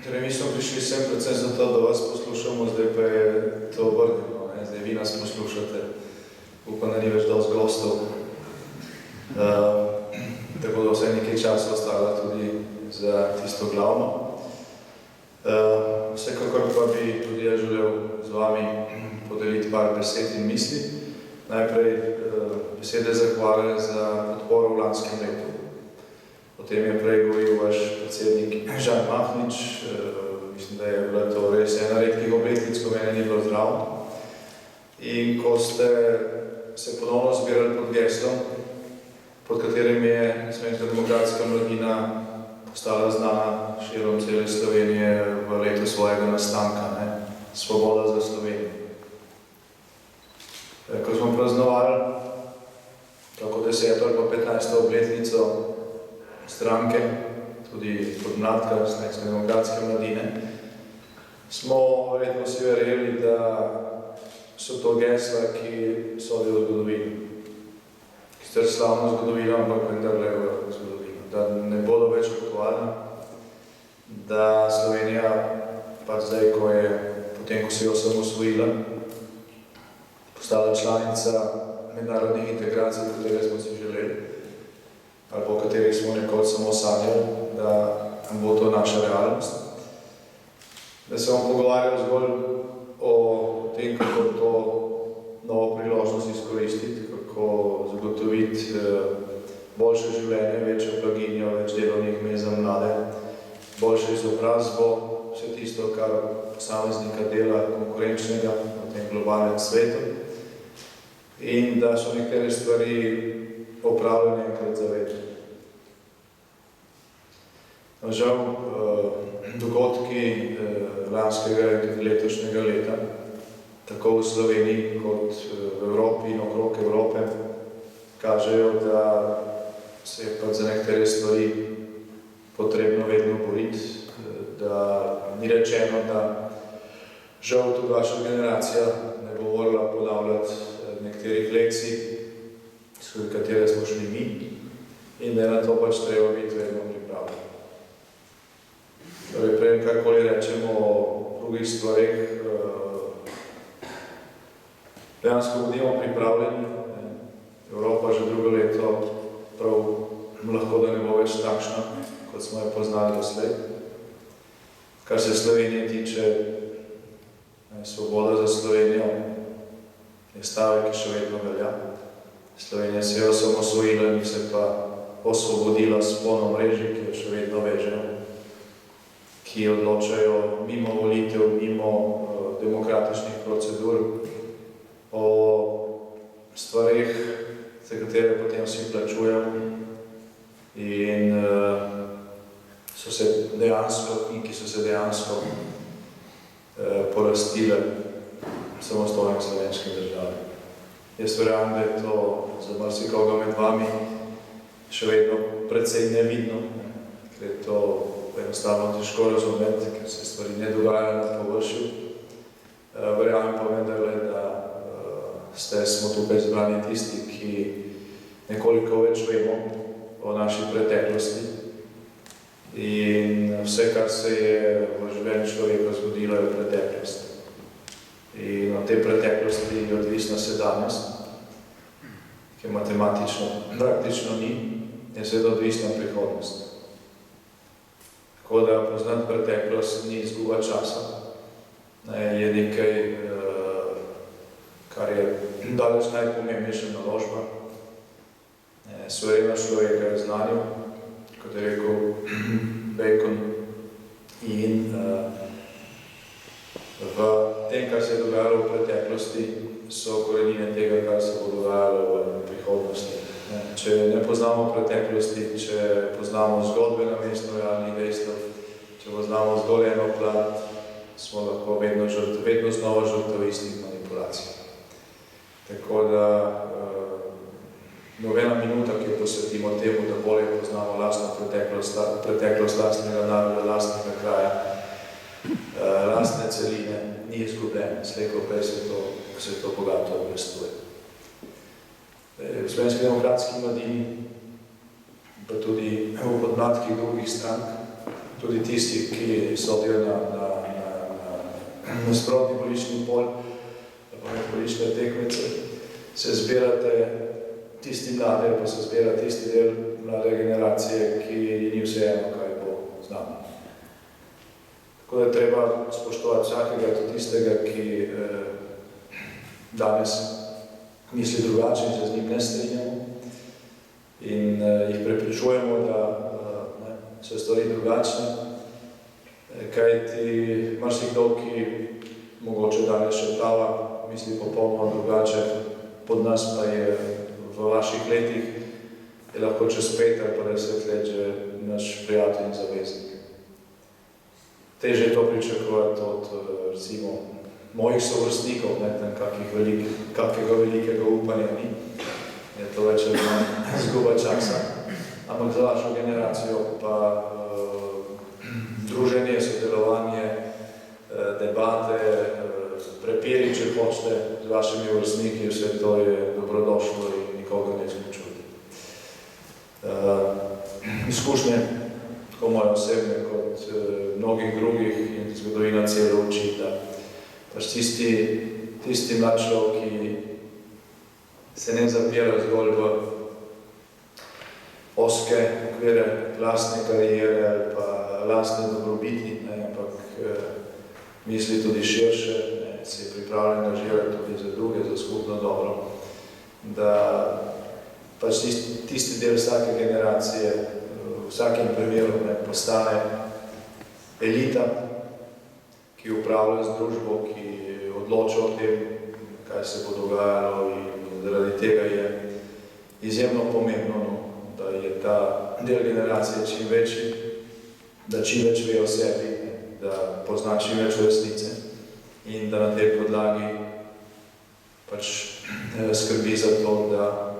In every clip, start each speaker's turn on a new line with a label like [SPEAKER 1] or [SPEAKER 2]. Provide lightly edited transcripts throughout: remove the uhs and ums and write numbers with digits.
[SPEAKER 1] Torej, mi smo prišli sem predvsem zato, da vas poslušamo, zdaj pa je to obrnjeno, zdaj vi nas poslušate. Upam, da ni več dosti gostov. Tako da vse nekaj časa ostala tudi za tisto glavno. Vsekakor pa bi tudi jaz želel z vami podeliti par besed in misli. Najprej besede zahvale za podporo v lanskem letu. O tem je prej govoril vaš predsednik Žan Mahnič. Mislim, da je bila to res ena redkih obletnic, ko mene ni bilo zdravo. In ko ste se ponovno zbirali pod geslom, pod katerim je Slovenska demokratska mladina postala znana širom cele Slovenije v letu svojega nastanka, Svoboda za Slovenijo. Ko smo praznovali tako 10. ali pa 15. obletnico stranke, tudi podmladka Slovenske demokratske mladine, smo verjetno si verjeli, da so to gesla, ki sodijo v zgodovino. Ki ste slavno zgodovino, ampak vendarle v zgodovino. Da ne bodo več aktualna, da Slovenija pa zdaj, potem ko se jo osamosvojila, postala članica mednarodnih integracij, katere smo si želeli, ali po katerih smo nekoč samo sanjali, da bo to naša realnost. Da se bom pogovarjal zgolj o tem, kako to novo priložnost izkoristiti, kako zagotoviti boljše življenje, večjo blaginjo, več delovnih mest za mlade, boljšo izobrazbo, vse tisto, kar posameznika dela konkurenčnega v tem globalnem svetu, in da so nekatere stvari opravljene enkrat za vedno. Žal, dogodki lanskega in letošnjega leta, tako v Sloveniji kot v Evropi in okrog Evrope, kažejo, da se je pa za nekatere stvari potrebno vedno boriti, da ni rečeno, da žal tudi vaša generacija ne bo morala ponavljati nekaterih lekcij, skozi katere smo šli mi, in da je na to pač treba biti vedno pripravljen. Torej, prej karkoli rečemo o drugih stvareh, dejansko bodimo pripravljeni. Evropa že drugo leto prav lahko, da ne bo več takšna, kot smo jo poznali doslej. Kar se Slovenije tiče, Svoboda za Slovenijo je stavek, ki še vedno velja. Slovenija se je osamosvojila, ni se pa osvobodila s polnomrežji, ki jo še vedno vežejo, ki odločajo mimo volitev, mimo demokratičnih procedur, o stvarih, za katere potem vsi plačujemo in ki so se dejansko porastile samostojne slovenske države. Jaz verjamem, da je to za marsikoga med vami še vedno precej nevidno, ker je to enostavno težko razumeti, ker se stvari ne dogajajo na površju. Verjamem pa vendarle, da smo tukaj zbrani tisti, ki nekoliko več vemo o naši preteklosti in vse, kar se je v življenju človeka zgodilo, je preteklost. In od te preteklosti je odvisna sedanjost, ki matematično praktično ni, je seveda odvisna prihodnost. Tako da poznati preteklost ni izguba časa, je nekaj, kar je daleč najpomembnejša naložba. Suverenost človeka je v znanju, kot je rekel Bacon, in v tem, kar se je dogajalo v preteklosti, so korenine tega, kar se bo dogajalo v prihodnosti. Če ne poznamo preteklosti, če poznamo zgodbe namesto realnih dejstev, če poznamo zgolj eno plat, smo lahko vedno znova žrtev istih manipulacij. Tako da nobena minuta, ki jo posvetimo temu, da bolje poznamo lastno preteklost lastnega naroda, lastnega kraja, lastne celine, ni izgubljena. Slej ko prej se to bogato obrestuje. V Slovenski demokratski mladini, pa tudi v podmladkih drugih strank, tudi tisti, ki sodijo na nasprotni politični pol, ali politične tekmece, se zbirate tisti mlade, pa se zbira tisti del mlade generacije, ki ni vseeno, kaj bo z nami. Tako da je treba spoštovati vsakega, tudi tistega, ki danes misli drugače in se z njim ne strinjamo in jih prepričujemo, da so stvari drugačne, kajti marsikdo, ki mogoče danes še plava, misli popolnoma drugače, pod nas pa je v vaših letih, je lahko čez 5 ali pa 10 let že naš prijatelj in zaveznik. Teže je to pričakovati od, recimo, mojih sovrstnikov, tam kakega velikega upanja ni, je to več izguba časa, ampak za vašo generacijo pa druženje, sodelovanje, debate, prepiri, če hočete, z vašimi vrstniki, vse to je dobrodošlo in nikoga ne izključuje. Izkušnje, tako moje osebne, kot mnogih drugih in zgodovina celo uči, da pač tisti mlad človek, ki se ne zapira zgolj v oske okvire lastne karijere ali pa lastne dobrobiti, ampak misli tudi širše, se je pripravljen angažirati tudi za druge, za skupno dobro, da pač tisti del vsake generacije v vsakem primeru postane elita, ki upravlja z družbo, ki odloča o tem, kaj se bo dogajalo, in zaradi tega je izjemno pomembno, da je ta del generacije čim večji, da čim več ve o sebi, da pozna čim več resnice in da na tej podlagi pač skrbi za to, da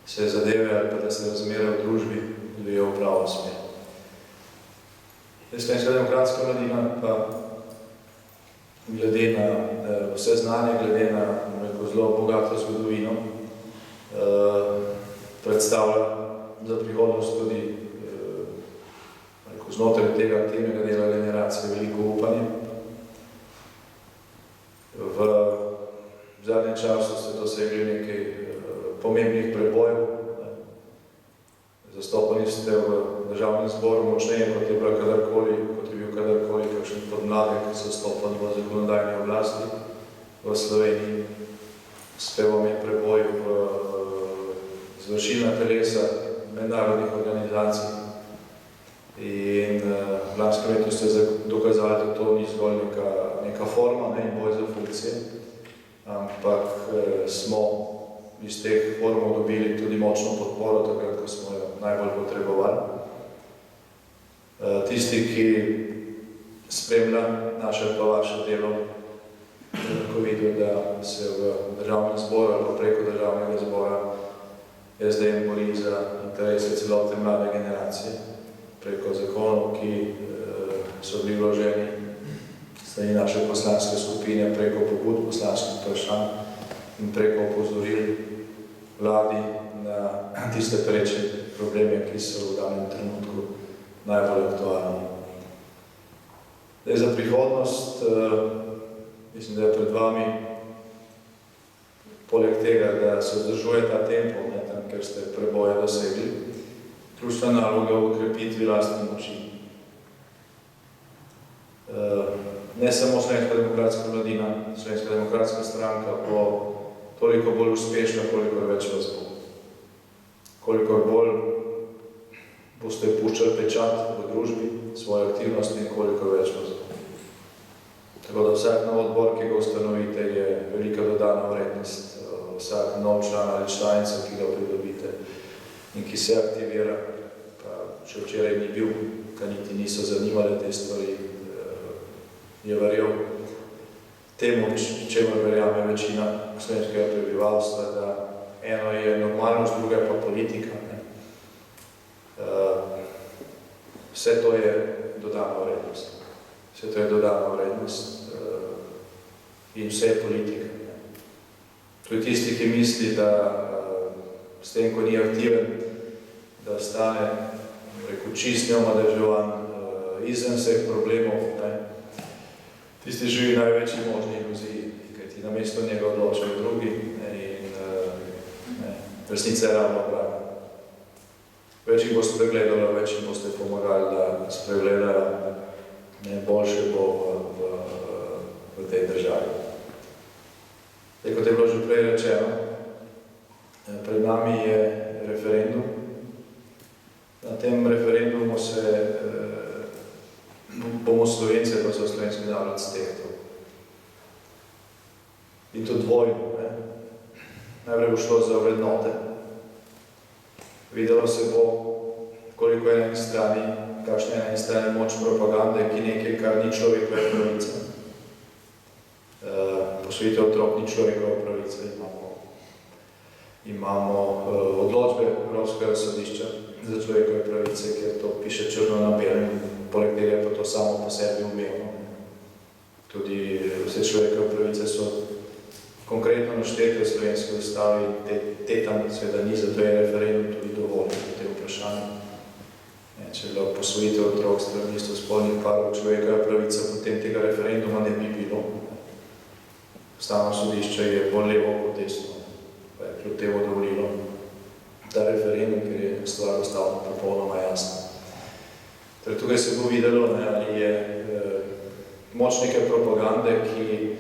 [SPEAKER 1] se zadeve ali pa da se razmere v družbi odvijajo v pravo smer. Slovenska demokratska mladina pa glede na vse znanje, glede na zelo bogato zgodovino, predstavlja za prihodnost tudi znotraj tega aktivnega dela generacije veliko upanje. V zadnjem času ste dosegli nekaj pomembnih prebojev. Zastopani ste v državnem zboru močneje, kot je bil kadarkoli kakšen podmladek zastopan v zakonodajni oblasti v Sloveniji. Ste vam je preboj v izvršilna telesa mednarodnih organizacij. In v lanskem letu ste dokazali, da to ni zgolj neka forma, in boj za funkcije, ampak smo iz teh formov dobili tudi močno podporo, takrat, ko smo jo najbolj potrebovali. Tisti, ki spremlja naše pa vaše delo, ko vidijo, da se v državnem zboru ali pa preko državnega zbora SDM bori za interese celotne mlade generacije, preko zakonov, ki so bili vloženi strani naše poslanske skupine, preko pobud poslanskih vprašanj in preko opozoril vladi na tiste pereče probleme, ki so v danem trenutku najbolj aktualni. Za prihodnost, mislim, da je pred vami, poleg tega, da se vzdržuje ta tempo, tam, ker ste preboje dosegli, ključna naloga v ukrepitvi lastne moči. Ne samo Slovenska demokratska mladina, Slovenska demokratska stranka bo toliko bolj uspešna, kolikor več vas bo. Kolikor bolj boste puščali pečat v družbi, svoje aktivnosti in kolikor več vas bo. Tako da vsak nov odbor, ki ga ustanovite, je velika dodana vrednost. Vsak nov član ali članica, ki ga pridobite in ki se aktivira, pa še včeraj ni bil, ka niti niso zanimale te stvari, je verjel temu, čemu verjame večina slovenskega prebivalstva, da eno je normalnost, druga je pa politika. Vse to je dodana vrednost. Vse to je dodana vrednost in vse je politika. Tudi tisti, ki misli, da s tem, ko ni aktiven, da stane čist neomadeževan, izven vseh problemov, ne, tisti živi največji možni iluziji, ker ti namesto njega odločajo drugi, ne, in resnica je ravno obratna. Več jih bo spregledalo, več jih boste pomagali, da spregledajo, ne, boljše bo v tej državi. Kot je bilo že prej rečeno, pred nami je referendum. Na tem referendumu bomo Slovence, pa so slovenski narod stehtali. In to dvojno. Najprej bo šlo za vrednote. Videlo se bo, koliko je na eni strani, kakšna je na eni strani moč propagande, ki nekaj, kar ni človekove pravice. Posvojitev otrok ni človekove pravice. Imamo odločbe Evropskega sodišča za človekove pravice, kjer to piše črno na belem, poleg tega pa to samo po sebi umevno. Tudi vse človekove pravice so konkretno naštete v slovenski ustavi, te tam seveda ni, zato je referendum tudi dovolj v tem vprašanju. Če je bila posvojitev otrok strani istospolnih parov človekova pravica, potem tega referenduma ne bi bilo. Ustavno sodišče je bolj levo kot desno, pa je kljub temu dovolilo ta referendum, ker je stvar ustavno popolnoma jasna. Torej, tukaj se bo videlo, ali je moč neke propagande, ki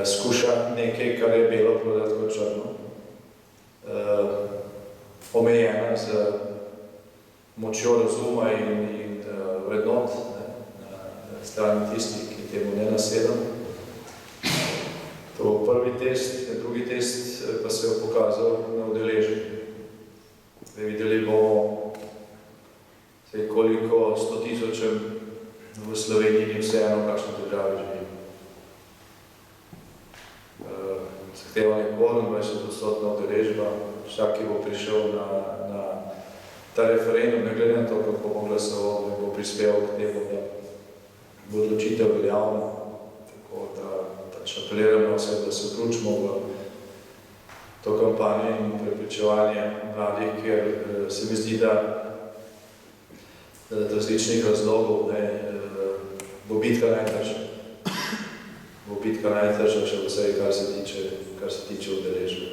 [SPEAKER 1] skuša nekaj, kar je belo prodati kot črno, omejena z močjo razuma in vrednot na strani tistih, ki temu ne nasedamo. To bo prvi test, drugi test pa se je pokazal na udeležbi. Videli bomo, koliko 100 000 v Sloveniji ni vseeno, v kakšni državi živi. Zahtevanje kvorum, 20% udeležba, vsak, ki bo prišel na ta referendum, ne glede na to, kako bo glasoval, ne bo prispeval k temu, da bo odločitev veljavna. Tako da apeliram na vse, da se vključimo v to kampanjo in prepričevanje mladih, ker se mi zdi, da različnih razlogov bo bitka najtežja. Bo bitka najtežja, še vsej, kar se tiče udeležbe.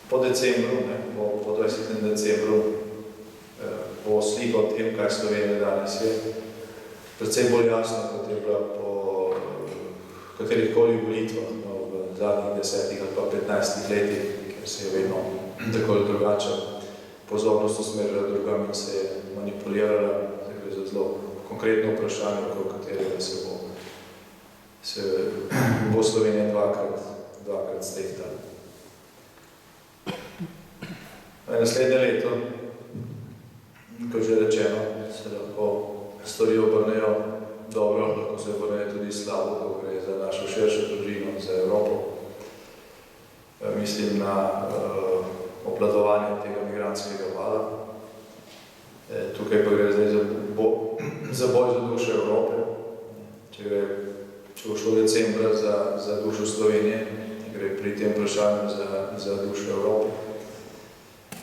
[SPEAKER 1] Po decembru, po 20. decembru, bo slika o tem, kaj Slovenija danes je, predvsem bolj jasno, kot je bila po katerihkoli volitvah v zadnjih 10 ali pa 15 letih, ker se je vedno tako ali drugače pozornost usmerila drugam in se je manipulirala, gre za zelo konkretno vprašanje, okrog katerega se bo Slovenija dvakrat stehtala. Naslednje leto, kot že rečeno, se lahko stvari obrnejo dobro, lahko se obrnejo tudi slabo, ko gre za našo širšo družino, za Evropo. Mislim na obvladovanje tega migrantskega vala. Tukaj pa gre zdaj za boj za dušo Evrope. Če bo šlo decembra za dušo Slovenije, gre pri tem vprašanju za dušo Evrope,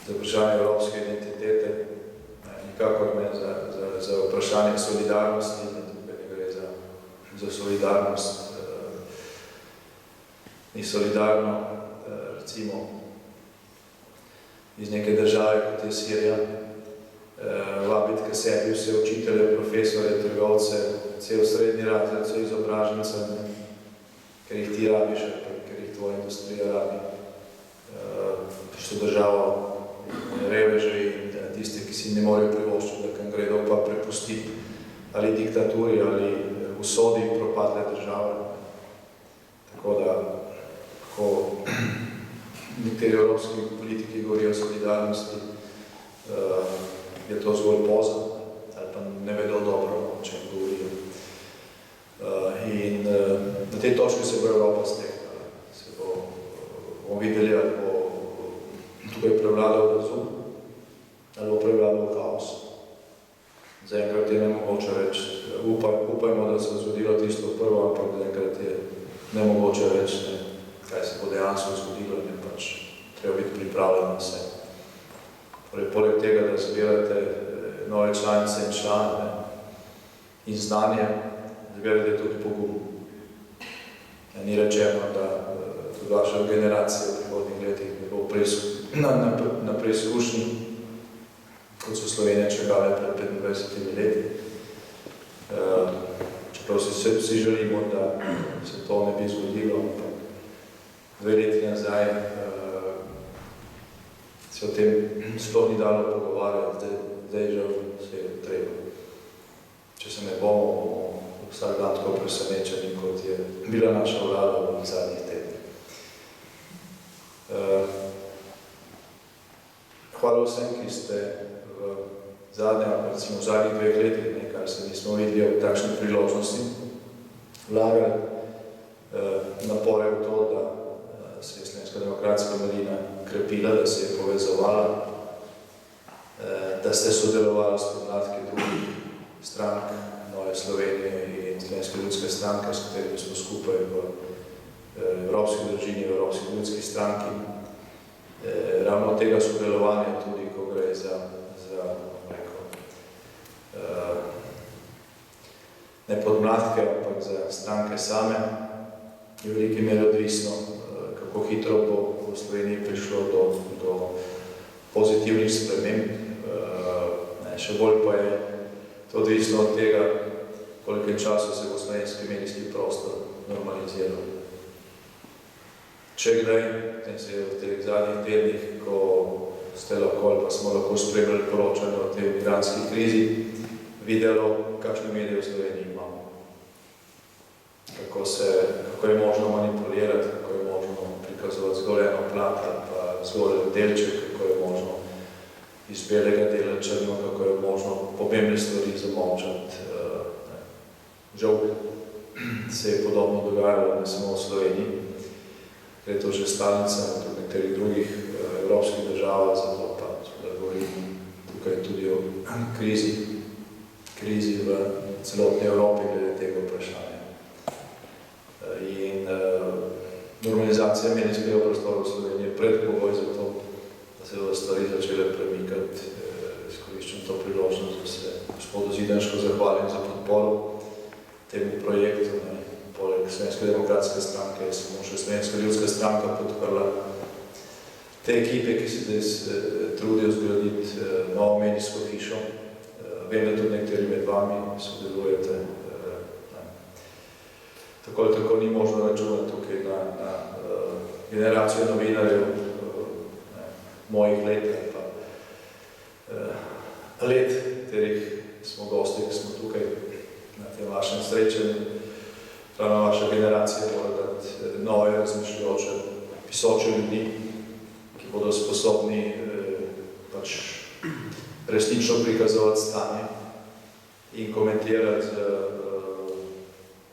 [SPEAKER 1] za vprašanje evropske identitete, nikakor ne za vprašanje solidarnosti, tukaj ne gre za solidarnost. Ni solidarno, recimo, iz neke države, kot je Sirija, vabiti k sebi vse učitelje, profesore, trgovce, cel srednji razred, vse izobražence, ker jih ti rabiš, ker jih tvoja industrija rabi. Što državo reveže in tiste, ki si ne morejo privoščiti, da kam gredo, pa prepusti ali diktaturi, ali usodi propadle države. Tako da, ko nekateri evropski politiki govorijo o solidarnosti, je to zgolj poza, ali pa ne vedo dobro, o čem govorijo. In na tej točki se bo Evropa stehtala. Se bomo videli, ali bo tukaj prevladal razum, ali bo prevladal kaos. Zaenkrat je nemogoče reči, upajmo, da se je zgodilo tisto prvo, ampak zaenkrat je nemogoče reči, kaj se bo dejansko zgodilo, ne pač treba biti pripravljen na vse. Poleg tega, da zbirate nove članice in člane in znanje, zbirate tudi pogum. Ni rečeno, da tudi vaša generacija v prihodnjih letih ne bo na preizkušnji, kot so Slovenije čakale pred 25 leti. Čeprav si želimo, da se to ne bi zgodilo, ampak 2 leti nazaj se o tem sploh ni dalo pogovarjati, zdaj žal se je treba. Če se ne bomo vsak dan tako presenečeni, kot je bila naša vlada v zadnjih tednih. Hvala vsem, ki ste v zadnjih 2 letih, kar se nismo videli v takšni priložnosti, vlagali napore v to, da se je Slovenska demokratska mladina krepila, da se je povezovala, da ste sodelovali s podmladki drugih strank, Nove Slovenije in Slovenske ljudske stranke, s katerimi smo skupaj v Evropski družini, v Evropski ljudski stranki. Ravno od tega sodelovanja tudi, ko gre za ne podmladke, ampak za stranke same, je v veliki meri odvisno, kako hitro bo v Sloveniji prišlo do pozitivnih sprememb. Še bolj pa je to odvisno od tega, koliko času se bo slovenski medijski prostor normaliziral. Če kdaj, potem se je v teh zadnjih tednih, ko ste lahko ali pa smo lahko spremljali poročanje o tej migrantski krizi, videlo, kakšne medije v Sloveniji imamo. Kako je možno manipulirati, kako je možno prikazovati zgolj eno plat ali pa zgolj delček, kako je možno iz belega dela črno, kako je možno pomembne stvari zamolčati. Žal se je podobno dogajalo, ne samo v Sloveniji, ker je to že stalnica v nekaterih drugih evropskih državah, zato pa da govorim tukaj tudi o krizi v celotni Evropi glede tega vprašanja. In normalizacija medijskega prostora v Sloveniji je predpogoj za to, da se bodo stvari začele premikati. Izkoriščam to priložnost, da se gospodu Zidanšku zahvalim za podporo temu projektu. Poleg Slovenske demokratske stranke je samo še Slovenska ljudska stranka podprla te ekipe, ki se zdaj trudijo zgraditi novo medijsko hišo. Vem, da tudi nekateri med vami sodelujete. Tako ali tako ni možno računati tukaj na generacijo novinarjev mojih let ali pa let, katerih smo gosti, ki smo tukaj na tem vašem srečanju. Ravno vaša generacija mora dati nove, razmišljajoče, pisoče ljudi, ki bodo sposobni resnično prikazovati stanje in komentirati z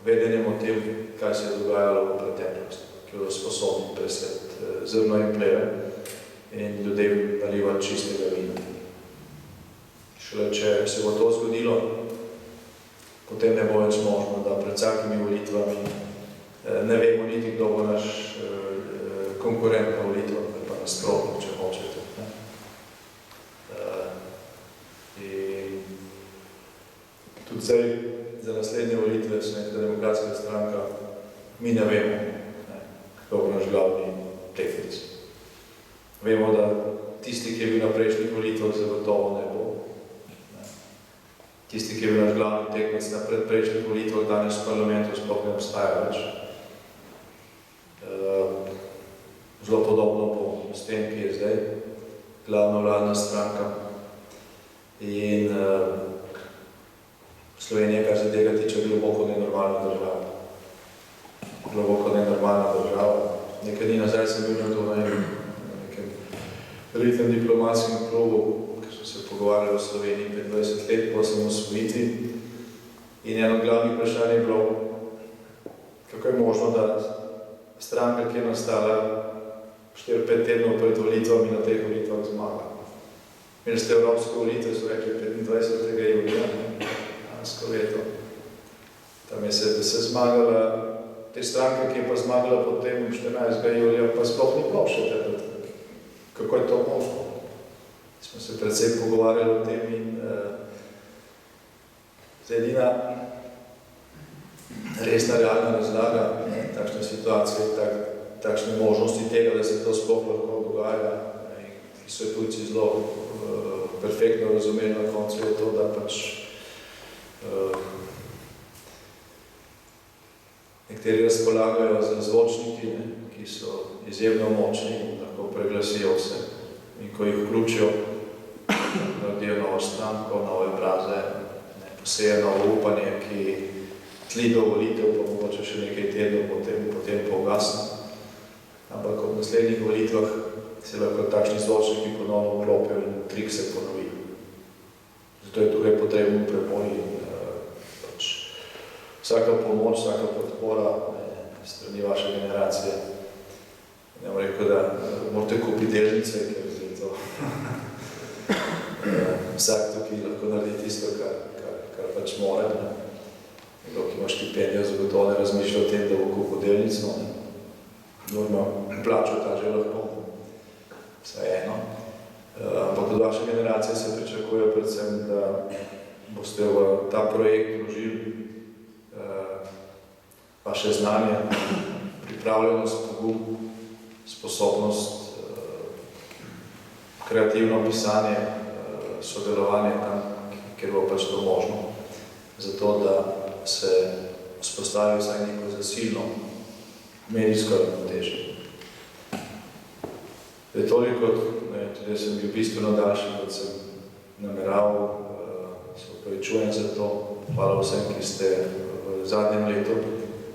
[SPEAKER 1] vedenjem o tem, kaj se je dogajalo v preteklosti, ki bodo sposobni preseti zrno in pleve in ljudem nalivati čistega vina. Šele, če se bo to zgodilo, potem ne bo več možno, da pred vsakimi volitvami ne vemo niti, kdo bo naš konkurent na volitvah, ali pa nasprotnik, če hočete. In tudi zdaj, za naslednje volitve, Slovenska demokratska stranka, mi ne vemo, kdo bo naš glavni tekmec. Vemo, da tisti, ki je bil na prejšnjih volitvah, zagotovo ne bo. Tisti, ki je bil naš glavni tekmec na predprejšnjih volitvah, danes v parlamentu sploh ne obstaja več. Zelo podobno bo s tem, ki je zdaj glavna vladna stranka. In Slovenija, kar se tega tiče, globoko nenormalna država. Globoko nenormalna država. Nekaj dni nazaj sem bil na to na nekem elitnem diplomatskem klubu, se pogovarjali v Sloveniji 25 let po osamosvojitvi in eno glavnih vprašanj je bilo, kako je možno, da stranka, ki je nastala 4-5 tednov pred volitvami, na teh volitvah zmaga. Imeli ste evropske volitve, so rekli 25. julija, lansko leto. Tam je se zmagala te stranke, ki je pa zmagala potem 14. julija, pa sploh ni bilo še takrat. Kako je to možno? smo se predvsej pogovarjali o tem in edina resna, realna razlaga takšne situacije, takšne možnosti tega, da se to sploh lahko dogaja, ki so tujci zelo perfektno razumeli na koncu, je to, da pač nekateri razpolagajo z zvočniki, ki so izjemno močni, lahko preglasijo vse. In ko jih vključijo, naredijo novo stranko, nove obraze, poseje novo upanje, ki tli do volitev, pa mogoče še nekaj tednov potem pogasne. Ampak ob naslednjih volitvah se lahko takšni zvočniki ponovno vklopijo in trik se ponovi. Zato je tukaj potreben preboj in vsaka pomoč, vsaka podpora strani vaše generacije. Ne bom rekel, da morate kupiti delnice, ker je to vsak tukaj lahko naredi tisto, kar pač more. Nekdo, ki ima štipendijo, zagotovo ne razmišlja o tem, da bo kupil delnico. Normalno plačal ta že lahko, vsaj eno. Ampak od vaše generacije se pričakuje predvsem, da boste v ta projekt vložili vaše znanje, pripravljenost, pogum, sposobnost, kreativno pisanje, sodelovanje tam, kjer bo pač to možno, zato da se vzpostavi vsaj neko zasilno medijsko ravnotežje. To je toliko, tudi sem bil bistveno daljši, kot sem nameraval, se opravičujem za to. Hvala vsem, ki ste v zadnjem letu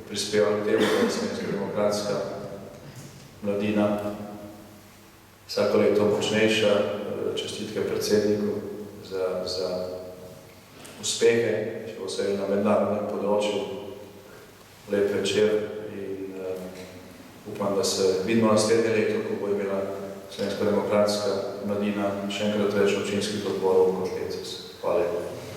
[SPEAKER 1] prispevali k temu, da je Slovenska demokratska mladina vsako leto močnejša. Čestitke predsedniku za uspehe, še vse na mednarodnem področju. Lep večer in upam, da se vidimo naslednje leto, ko bo imela Slovenska demokratska mladina še enkrat več občinskih odborov kot letos. Hvala lepa.